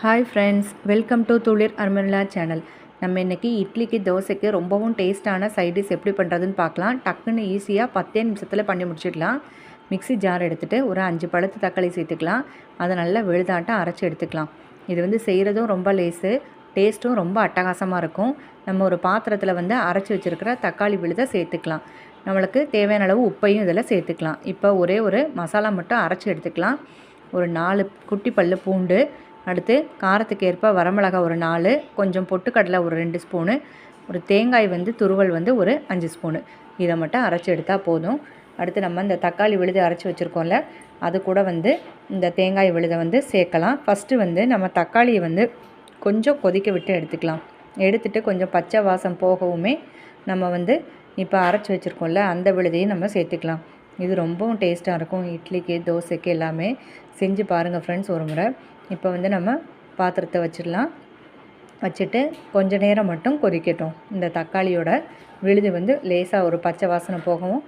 Hi friends, welcome to துளிர் அர்மலா channel. நம்ம இன்றைக்கி இட்லிக்கு தோசைக்கு ரொம்பவும் டேஸ்ட்டான சைட் டிஷ் எப்படி பண்ணுறதுன்னு பார்க்கலாம். டக்குன்னு ஈஸியாக 10 நிமிஷத்தில் பண்ணி முடிச்சிடலாம். மிக்ஸி ஜார் எடுத்துகிட்டு ஒரு 5 பழுத்து தக்காளி சேர்த்துக்கலாம். அதை நல்லா விழுதாட்டம் அரைச்சி எடுத்துக்கலாம். இது செய்கிறதும் ரொம்ப லேஸு, டேஸ்ட்டும் ரொம்ப அட்டகாசமாக இருக்கும். நம்ம ஒரு பாத்திரத்தில் அரைச்சி வச்சுருக்கிற தக்காளி விழுதை சேர்த்துக்கலாம். நம்மளுக்கு தேவையான அளவு உப்பையும் இதில் சேர்த்துக்கலாம். இப்போ ஒரே ஒரு மசாலா மட்டும் அரைச்சி எடுத்துக்கலாம். ஒரு 4 குட்டி பல்லு பூண்டு, அடுத்து காரத்துக்கு ஏற்ப வரமிளகாய் ஒரு 4, கொஞ்சம் பொட்டுக்கடலை ஒரு 2 ஸ்பூனு, ஒரு தேங்காய் துருவல் ஒரு 5 ஸ்பூனு. இதை மட்டும் அரைச்சி எடுத்தால் போதும். அடுத்து நம்ம இந்த தக்காளி விழுது அரைச்சி வச்சுருக்கோம்ல, அது கூட இந்த தேங்காய் விழுதை சேர்க்கலாம். ஃபஸ்ட்டு நம்ம தக்காளியை கொஞ்சம் கொதிக்க விட்டு எடுத்துக்கலாம். எடுத்துகிட்டு கொஞ்சம் பச்சை வாசம் போகவுமே நம்ம இப்போ அரைச்சி வச்சுருக்கோம்ல அந்த விழுதையும் நம்ம சேர்த்துக்கலாம். இது ரொம்பவும் டேஸ்ட்டாக இருக்கும். இட்லிக்கு தோசைக்கு எல்லாமே செஞ்சு பாருங்கள் ஃப்ரெண்ட்ஸ் ஒரு முறை. இப்போ நம்ம பாத்திரத்தை வச்சிடலாம். வச்சுட்டு கொஞ்சம் நேரம் மட்டும் கொதிக்கட்டும். இந்த தக்காளியோட விழுது லேசாக ஒரு பச்சை வாசனை போகவும்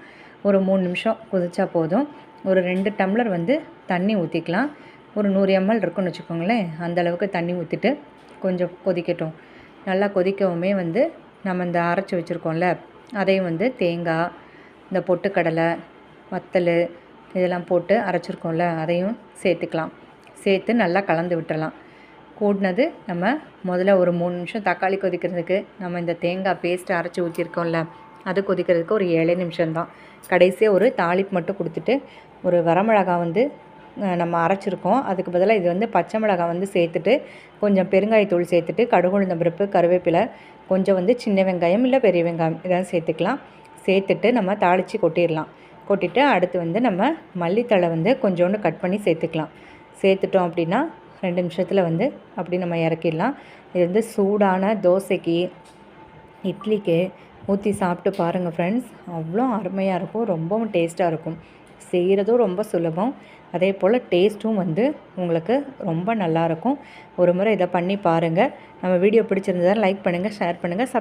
ஒரு 3 நிமிஷம் கொதிச்சா போதும். ஒரு 2 டம்ளர் தண்ணி ஊற்றிக்கலாம். ஒரு 100 ml இருக்குன்னு வச்சுக்கோங்களேன். அந்தளவுக்கு தண்ணி ஊற்றிட்டு கொஞ்சம் கொதிக்கட்டும். நல்லா கொதிக்கவுமே நம்ம இந்த அரைச்சி வச்சுருக்கோம்ல அதையும் தேங்காய், இந்த பொட்டுக்கடலை, வத்தல் இதெல்லாம் போட்டு அரைச்சிருக்கோம்ல அதையும் சேர்த்துக்கலாம். சேர்த்து நல்லா கலந்து விட்டுறலாம். கூடினது நம்ம முதல்ல ஒரு 3 நிமிஷம் தக்காளி கொதிக்கிறதுக்கு, நம்ம இந்த தேங்காய் பேஸ்ட்டு அரைச்சி ஊற்றிருக்கோம்ல அது கொதிக்கிறதுக்கு ஒரு 7 நிமிஷம்தான். கடைசியாக ஒரு தாளிப்பு மட்டும் கொடுத்துட்டு ஒரு வரமிளகாய் நம்ம அரைச்சிருக்கோம். அதுக்கு பதிலாக இது பச்சை மிளகாய் சேர்த்துட்டு கொஞ்சம் பெருங்காயத்தூள் சேர்த்துட்டு கடுகு உளுந்தம் பருப்பு, கருவேப்பிலை, கொஞ்சம் சின்ன வெங்காயம் இல்லை பெரிய வெங்காயம் இதெல்லாம் சேர்த்துக்கலாம். சேர்த்துட்டு நம்ம தாளித்து கொட்டிடலாம். கொட்டிட்டு அடுத்து நம்ம மல்லித்தழை கொஞ்சோண்டு கட் பண்ணி சேர்த்துக்கலாம். சேர்த்துட்டோம் அப்படின்னா 2 நிமிஷத்தில் அப்படி நம்ம இறக்கிடலாம். இது சூடான தோசைக்கு, இட்லிக்கு ஊற்றி சாப்பிட்டு பாருங்கள் ஃப்ரெண்ட்ஸ். அவ்வளோ அருமையாக இருக்கும். ரொம்பவும் டேஸ்ட்டாக இருக்கும். செய்கிறதும் ரொம்ப சுலபம். அதே போல் டேஸ்ட்டும் உங்களுக்கு ரொம்ப நல்லாயிருக்கும். ஒரு முறை இதை பண்ணி பாருங்கள். நம்ம வீடியோ பிடிச்சிருந்ததால் லைக் பண்ணுங்கள், ஷேர் பண்ணுங்கள்,